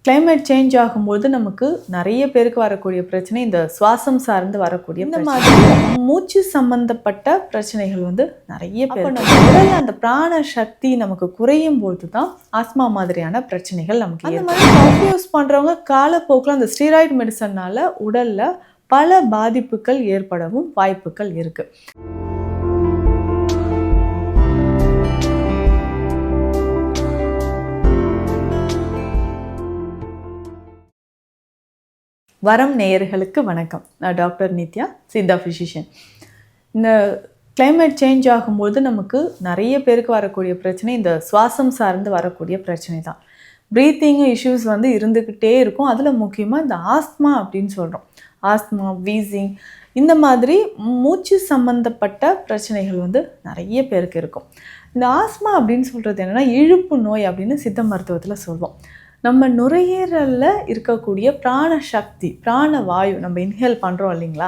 Climate change ஆகும்போது நமக்கு நிறைய பேருக்கு வரக்கூடிய பிரச்சனை இந்த சுவாசம் சார்ந்து வரக்கூடிய இந்த மாதிரி மூச்சு சம்பந்தப்பட்ட பிரச்சனைகள் நிறைய பேர் நம்ம உடல்ல அந்த பிராண சக்தி நமக்கு குறையும் போது தான் ஆஸ்மா மாதிரியான பிரச்சனைகள் நமக்கு அந்த மாதிரி காஃபி யூஸ் பண்றவங்க காலப்போக்கில் அந்த ஸ்டீராய்டு மெடிசன்னால உடல்ல பல பாதிப்புகள் ஏற்படவும் வாய்ப்புகள் இருக்கு. வரம் நேயர்களுக்கு வணக்கம். நான் டாக்டர் நித்யா, சித்தா ஃபிசிஷியன். இந்த கிளைமேட் சேஞ்ச் ஆகும்போது நமக்கு நிறைய பேருக்கு வரக்கூடிய பிரச்சனை இந்த சுவாசம் சார்ந்து வரக்கூடிய பிரச்சனை தான். ப்ரீத்திங் இஷ்யூஸ் இருந்துக்கிட்டே இருக்கும். அதில் முக்கியமாக இந்த ஆஸ்மா அப்படின்னு சொல்கிறோம். ஆஸ்மா, வீசிங், இந்த மாதிரி மூச்சு சம்பந்தப்பட்ட பிரச்சனைகள் நிறைய பேருக்கு இருக்கும். இந்த ஆஸ்மா அப்படின்னு சொல்கிறது என்னென்னா இழுப்பு நோய் அப்படின்னு சித்த மருத்துவத்தில் சொல்வோம். நம்ம நுரையீரலில் இருக்கக்கூடிய பிராண சக்தி, பிராண வாயு நம்ம இன்ஹேல் பண்ணுறோம் இல்லைங்களா,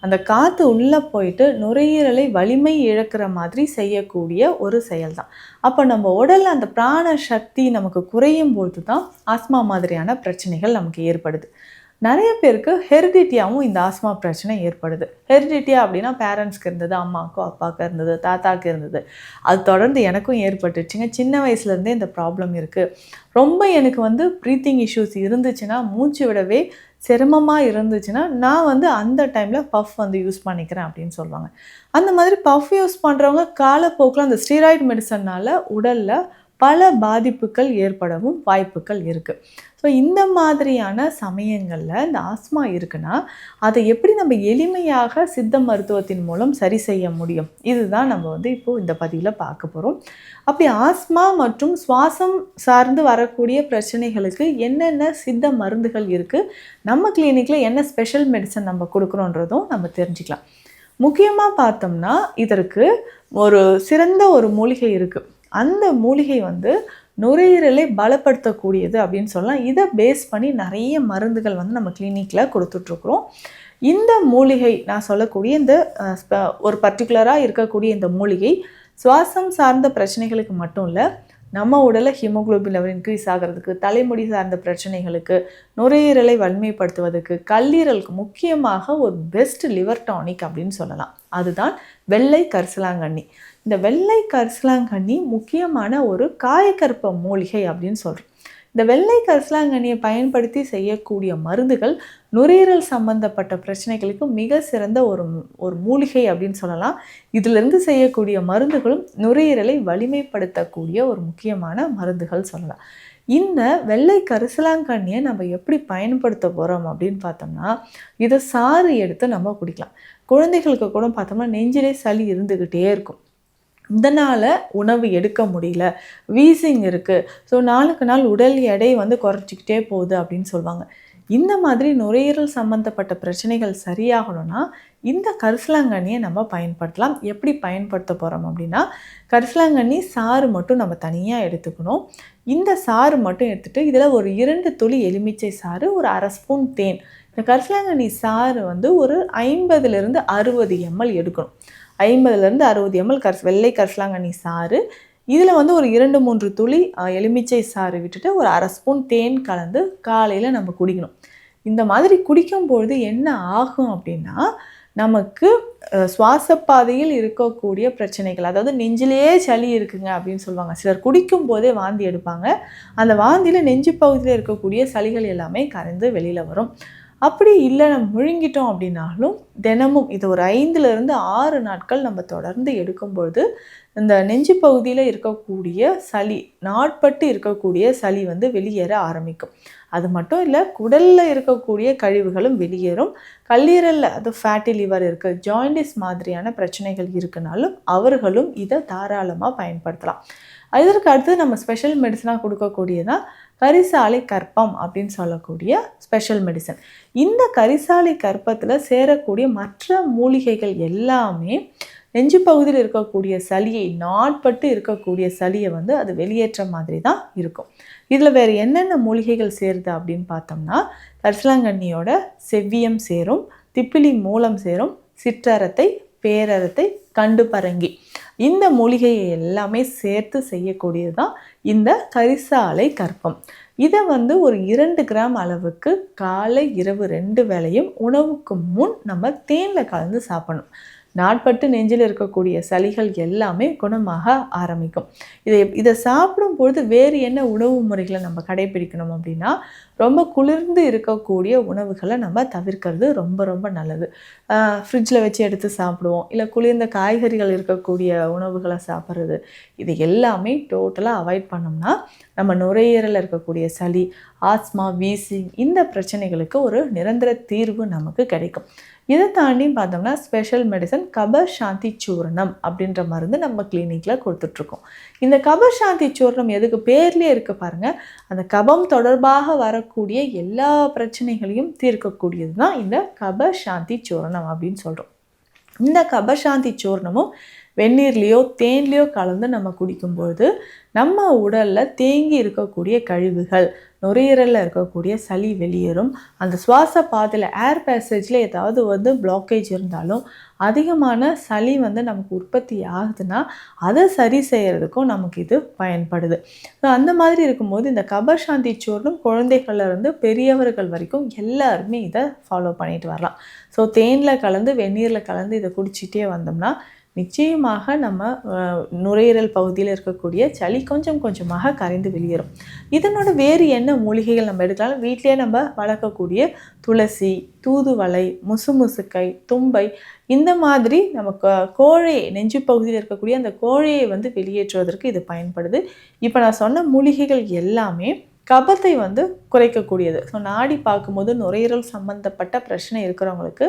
அந்த காற்று உள்ளே போயிட்டு நுரையீரலை வலிமை இழக்கிற மாதிரி செய்யக்கூடிய ஒரு செயல் தான். அப்போ நம்ம உடலில் அந்த பிராண சக்தி நமக்கு குறையும் போது தான் ஆஸ்மா மாதிரியான பிரச்சனைகள் நமக்கு ஏற்படுது. நிறைய பேருக்கு ஹெரிடிட்டியாகவும் இந்த ஆஸ்மா பிரச்சனை ஏற்படுது. ஹெரிடிட்டியா அப்படின்னா பேரண்ட்ஸ்க்கு இருந்தது, அம்மாவுக்கும் அப்பாவுக்கு இருந்தது, தாத்தாவுக்கு இருந்தது. அது தொடர்ந்து எனக்கும் ஏற்பட்டுச்சுங்க. சின்ன வயசுலேருந்தே இந்த ப்ராப்ளம் இருக்குது. ரொம்ப எனக்கு ப்ரீத்திங் இஷ்யூஸ் இருந்துச்சுன்னா, மூச்சு விடவே சிரமமாக இருந்துச்சுன்னா நான் அந்த டைமில் பஃப் யூஸ் பண்ணிக்கிறேன் அப்படின்னு சொல்லுவாங்க. அந்த மாதிரி பஃப் யூஸ் பண்ணுறவங்க காலப்போக்கில் அந்த ஸ்டீராய்டு மெடிசன்னால் உடலில் பல பாதிப்புகள் ஏற்படவும் வாய்ப்புகள் இருக்குது. ஸோ இந்த மாதிரியான சமயங்களில் இந்த ஆஸ்மா இருக்குன்னா அதை எப்படி நம்ம எளிமையாக சித்த மருத்துவத்தின் மூலம் சரி செய்ய முடியும், இதுதான் நம்ம இப்போது இந்த பதிவில் பார்க்க போகிறோம். அப்படி ஆஸ்மா மற்றும் சுவாசம் சார்ந்து வரக்கூடிய பிரச்சனைகளுக்கு என்னென்ன சித்த மருந்துகள் இருக்குது, நம்ம கிளினிக்கில் என்ன ஸ்பெஷல் மெடிசன் நம்ம கொடுக்குறோன்றதும் நம்ம தெரிஞ்சுக்கலாம். முக்கியமாக பார்த்தோம்னா இதற்கு ஒரு சிறந்த ஒரு மூலிகை இருக்குது. அந்த மூலிகை நுரையீரலை பலப்படுத்தக்கூடியது அப்படின்னு சொல்லலாம். இதை பேஸ் பண்ணி நிறைய மருந்துகள் நம்ம கிளினிக்கில் கொடுத்துட்ருக்குறோம். இந்த மூலிகை நான் சொல்லக்கூடிய இந்த ஒரு பர்டிகுலராக இருக்கக்கூடிய இந்த மூலிகை சுவாசம் சார்ந்த பிரச்சனைகளுக்கு மட்டும் இல்லை, நம்ம உடலில் ஹீமோகுளோபின் லெவல் இன்க்ரீஸ் ஆகிறதுக்கு, தலைமுடி சார்ந்த பிரச்சனைகளுக்கு, நுரையீரலை வலிமைப்படுத்துவதற்கு, கல்லீரலுக்கு முக்கியமாக ஒரு பெஸ்ட் லிவர் டானிக் அப்படின்னு சொல்லலாம். அதுதான் வெள்ளை கரிசலாங்கண்ணி. இந்த வெள்ளை கரிசலாங்கண்ணி முக்கியமான ஒரு காயக்கற்ப மூலிகை அப்படின்னு சொல்கிறோம். இந்த வெள்ளை கரிசலாங்கண்ணியை பயன்படுத்தி செய்யக்கூடிய மருந்துகள் நுரையீரல் சம்பந்தப்பட்ட பிரச்சனைகளுக்கு மிக சிறந்த ஒரு மூலிகை அப்படின்னு சொல்லலாம். இதிலிருந்து செய்யக்கூடிய மருந்துகளும் நுரையீரலை வலிமைப்படுத்தக்கூடிய ஒரு முக்கியமான மருந்துகள் சொல்லலாம். இந்த வெள்ளை கரிசலாங்கண்ணியை நம்ம எப்படி பயன்படுத்த போகிறோம் அப்படின்னு பார்த்தோம்னா, இதை சாறு எடுத்து நம்ம குடிக்கலாம். குழந்தைகளுக்கு கூட பார்த்தோம்னா நெஞ்சிலே சளி இருந்துக்கிட்டே இருக்கும். இதனால் உணவு எடுக்க முடியல, வீசிங் இருக்குது, ஸோ நாளுக்கு நாள் உடல் எடை குறைச்சிக்கிட்டே போகுது அப்படின்னு சொல்லுவாங்க. இந்த மாதிரி நுரையீரல் சம்மந்தப்பட்ட பிரச்சனைகள் சரியாகணும்னா இந்த கரிசலாங்கண்ணியை நம்ம பயன்படுத்தலாம். எப்படி பயன்படுத்த போகிறோம் அப்படின்னா, கரிசலாங்கண்ணி சாறு மட்டும் நம்ம தனியாக எடுத்துக்கணும். இந்த சாறு மட்டும் எடுத்துகிட்டு இதில் ஒரு 2 துளி எலுமிச்சை சாறு, ஒரு அரை ஸ்பூன் தேன். இந்த கரிசலாங்கண்ணி சாறு ஒரு 50லேருந்து 60 ml எடுக்கணும். 50லேருந்து 60 ml வெள்ளை கரிசலாங்கண்ணி சாறு, இதில் ஒரு 2-3 துளி எலுமிச்சை சாறு விட்டுட்டு ஒரு அரை ஸ்பூன் தேன் கலந்து காலையில் நம்ம குடிக்கணும். இந்த மாதிரி குடிக்கும்பொழுது என்ன ஆகும் அப்படின்னா, நமக்கு சுவாசப்பாதையில் இருக்கக்கூடிய பிரச்சனைகள், அதாவது நெஞ்சிலேயே சளி இருக்குங்க அப்படின்னு சொல்லுவாங்க. சிலர் குடிக்கும் போதே வாந்தி எடுப்பாங்க. அந்த வாந்தியில் நெஞ்சு பகுதியில் இருக்கக்கூடிய சளிகள் எல்லாமே கரைந்து வெளியில் வரும். அப்படி இல்லை நம்ம முழுங்கிட்டோம் அப்படின்னாலும் தினமும் இது ஒரு 5லேருந்து 6 நாட்கள் நம்ம தொடர்ந்து எடுக்கும்பொழுது இந்த நெஞ்சு பகுதியில் இருக்கக்கூடிய சளி, நாட்பட்டு இருக்கக்கூடிய சளி வெளியேற ஆரம்பிக்கும். அது மட்டும் இல்லை, குடலில் இருக்கக்கூடிய கழிவுகளும் வெளியேறும். கல்லீரலில் அது ஃபேட்டி லிவர் இருக்குது, ஜாயிண்டிஸ் மாதிரியான பிரச்சனைகள் இருக்குனாலும் அவர்களும் இதை தாராளமாக பயன்படுத்தலாம். இதற்கு அடுத்து நம்ம ஸ்பெஷல் மெடிசனாக கொடுக்கக்கூடியதான் கரிசாலை கற்பம் அப்படின்னு சொல்லக்கூடிய ஸ்பெஷல் மெடிசன். இந்த கரிசாலை கற்பத்தில் சேரக்கூடிய மற்ற மூலிகைகள் எல்லாமே நெஞ்சு பகுதியில் இருக்கக்கூடிய சளியை, நாட்பட்டு இருக்கக்கூடிய சளியை அது வெளியேற்ற மாதிரி தான் இருக்கும். இதில் வேறு என்னென்ன மூலிகைகள் சேருது அப்படின்னு பார்த்தோம்னா, கரிசலாங்கண்ணியோட செவ்வியம் சேரும், திப்பிலி மூலம் சேரும், சிற்றரத்தை, பேரரத்தை, கண்டு பரங்கி, இந்த மூலிகையை எல்லாமே சேர்த்து செய்யக்கூடியது தான் இந்த கரிசாலை கற்பம். இதை வந்து ஒரு 2 கிராம் அளவுக்கு காலை இரவு 2 வேளையும் உணவுக்கு முன் நம்ம தேனில் கலந்து சாப்பிடணும். நாட்பட்டு நெஞ்சில் இருக்கக்கூடிய சளிகள் எல்லாமே குணமாக ஆரம்பிக்கும். இதை சாப்பிடும்பொழுது வேறு என்ன உணவு முறைகளை நம்ம கடைபிடிக்கணும் அப்படின்னா, ரொம்ப குளிர்ந்து இருக்கக்கூடிய உணவுகளை நம்ம தவிர்க்கிறது ரொம்ப ரொம்ப நல்லது. ஃப்ரிட்ஜில் வச்சு எடுத்து சாப்பிடுவோம், இல்லை குளிர்ந்த காய்கறிகள் இருக்கக்கூடிய உணவுகளை சாப்பிட்றது, இது எல்லாமே டோட்டலாக அவாய்ட் பண்ணோம்னா நம்ம நுரையீரலில் இருக்கக்கூடிய சளி, ஆஸ்மா, வீசிங் இந்த பிரச்சனைகளுக்கு ஒரு நிரந்தர தீர்வு நமக்கு கிடைக்கும். இதை தாண்டி பார்த்தோம்னா ஸ்பெஷல் மெடிசன் கபசாந்தி சூர்ணம் அப்படின்ற மருந்து நம்ம கிளினிக்கில் கொடுத்துட்ருக்கோம். இந்த கபசாந்தி சூர்ணம் எதுக்கு பேர்லேயே இருக்குது பாருங்கள், அந்த கபம் தொடர்பாக வரக்கூடிய எல்லா பிரச்சனைகளையும் தீர்க்கக்கூடியது தான் இந்த கபசாந்தி சூர்ணம் அப்படின்னு சொல்கிறோம். இந்த கபசாந்தி சூர்ணமும் வெந்நீர்லேயோ தேன்லேயோ கலந்து நம்ம குடிக்கும்பொழுது நம்ம உடலில் தேங்கி இருக்கக்கூடிய கழிவுகள், நுரையீரலில் இருக்கக்கூடிய சளி வெளியேறும். அந்த சுவாச பாதையில் ஏர் பேசேஜில் ஏதாவது பிளாக்கேஜ் இருந்தாலும் அதிகமான சளி நமக்கு உற்பத்தி ஆகுதுன்னா அதை சரி செய்கிறதுக்கும் நமக்கு இது பயன்படுது. ஸோ அந்த மாதிரி இருக்கும்போது இந்த கபசாந்தி சூர்ணம் குழந்தைகள்லேருந்து பெரியவர்கள் வரைக்கும் எல்லாருமே இதை ஃபாலோ பண்ணிட்டு வரலாம். ஸோ தேனில் கலந்து வெந்நீரில் கலந்து இதை குடிச்சிட்டே வந்தோம்னா நிச்சயமாக நம்ம நுரையீரல் பகுதியில் இருக்கக்கூடிய சளி கொஞ்சம் கொஞ்சமாக கரைந்து வெளியேறும். இதனோட வேறு என்ன மூலிகைகள் நம்ம எடுக்கலாம்? வீட்டிலே நம்ம வளர்க்கக்கூடிய துளசி, தூதுவளை, முசுமுசுக்கை, தும்பை, இந்த மாதிரி நமக்கு கோழை நெஞ்சு பகுதியில் இருக்கக்கூடிய அந்த கோழையை வெளியேற்றுவதற்கு இது பயன்படுது. இப்போ நான் சொன்ன மூலிகைகள் எல்லாமே கபத்தை குறைக்கக்கூடியது. ஸோ நாடி பார்க்கும்போது நுரையீரல் சம்மந்தப்பட்ட பிரச்சனை இருக்கிறவங்களுக்கு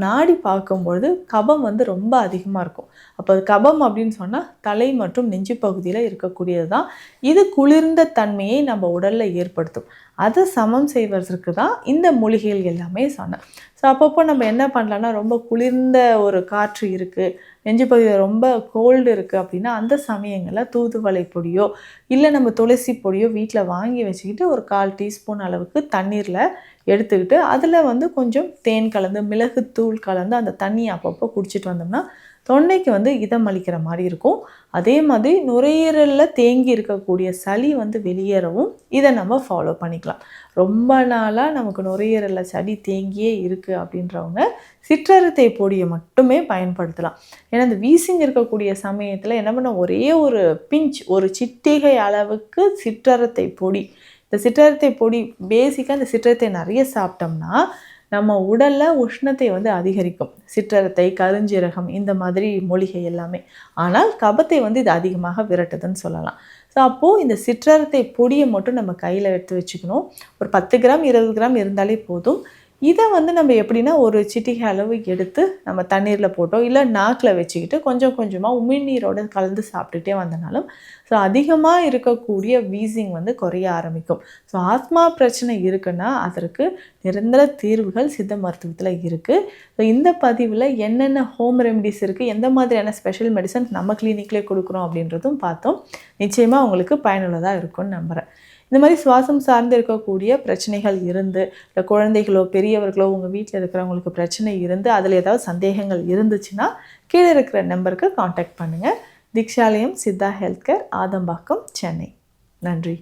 நாடி பார்க்கும்பொழுது கபம் ரொம்ப அதிகமாக இருக்கும். அப்போ அது கபம் அப்படின்னு சொன்னால் தலை மற்றும் நெஞ்சு பகுதியில் இருக்கக்கூடியது தான். இது குளிர்ந்த தன்மையை நம்ம உடலில் ஏற்படுத்தும். அதை சமம் செய்வதற்கு தான் இந்த மூலிகைகள் எல்லாமே சொன்னேன். ஸோ அப்பப்போ நம்ம என்ன பண்ணலான்னா, ரொம்ப குளிர்ந்த ஒரு காற்று இருக்குது, நெஞ்சு பகுதியில் ரொம்ப கோல்டு இருக்குது அப்படின்னா அந்த சமயங்களில் தூதுவளை பொடியோ இல்லை நம்ம துளசி பொடியோ வீட்டில் வாங்கி வச்சுக்கிட்டு ஒரு 1/4 டீஸ்பூன் அளவுக்கு தண்ணீரில் எடுத்துக்கிட்டு அதில் கொஞ்சம் தேன் கலந்து மிளகுத்தூள் கலந்து அந்த தண்ணியை அப்பப்போ குடிச்சிட்டு வந்தோம்னா தொண்டைக்கு இதம் அளிக்கிற மாதிரி இருக்கும். அதே மாதிரி நுரையீரலில் தேங்கி இருக்கக்கூடிய சளி வெளியேறவும் இதை நம்ம ஃபாலோ பண்ணிக்கலாம். ரொம்ப நாளாக நமக்கு நுரையீரலில் சளி தேங்கியே இருக்குது அப்படின்றவங்க சிற்றரத்தை பொடியை மட்டுமே பயன்படுத்தலாம். ஏன்னா இந்த வீசிங் இருக்கக்கூடிய சமயத்தில் என்ன பண்ண, ஒரே ஒரு பிஞ்ச், ஒரு சிட்டிகை அளவுக்கு சிற்றரத்தை பொடி, இந்த சிற்றரத்தை பொடி பேசிக்காக இந்த சிற்றரத்தை நிறைய சாப்பிட்டோம்னா நம்ம உடலில் உஷ்ணத்தை அதிகரிக்கும். சிற்றரத்தை, கருஞ்சீரகம் இந்த மாதிரி மூலிகை எல்லாமே. ஆனால் கபத்தை இது அதிகமாக விரட்டுதுன்னு சொல்லலாம். ஸோ அப்போது இந்த சிற்றரத்தை பொடியை மட்டும் நம்ம கையில் எடுத்து வச்சுக்கணும். ஒரு 10 கிராம் 20 கிராம் இருந்தாலே போதும். இதை நம்ம எப்படின்னா ஒரு சிட்டிகை அளவு எடுத்து நம்ம தண்ணீரில் போட்டோம் இல்லை நாக்கில் வச்சுக்கிட்டு கொஞ்சம் கொஞ்சமாக உமிழ்நீரோடு கலந்து சாப்பிட்டுட்டே வந்தனாலும் ஸோ அதிகமாக இருக்கக்கூடிய வீசிங் குறைய ஆரம்பிக்கும். ஸோ ஆஸ்மா பிரச்சனை இருக்குன்னா அதற்கு நிரந்தர தீர்வுகள் சித்த மருத்துவத்தில் இருக்குது. ஸோ இந்த பதிவில் என்னென்ன ஹோம் ரெமெடிஸ் இருக்குது, எந்த மாதிரியான ஸ்பெஷல் மெடிசன் நம்ம கிளினிக்லேயே கொடுக்குறோம் அப்படின்றதும் பார்த்தோம். நிச்சயமாக உங்களுக்கு பயனுள்ளதாக இருக்கும்னு நம்புகிறேன். இந்த மாதிரி சுவாசம் சார்ந்து இருக்கக்கூடிய பிரச்சனைகள் இருந்து, இல்லை குழந்தைகளோ பெரியவர்களோ உங்கள் வீட்டில் இருக்கிறவங்களுக்கு பிரச்சனை இருந்து அதில் ஏதாவது சந்தேகங்கள் இருந்துச்சுன்னா கீழே இருக்கிற நம்பருக்கு காண்டாக்ட் பண்ணுங்கள். திக்ஷாலயம் சித்தா ஹெல்த் கேர், ஆதம்பாக்கம், சென்னை. நன்றி.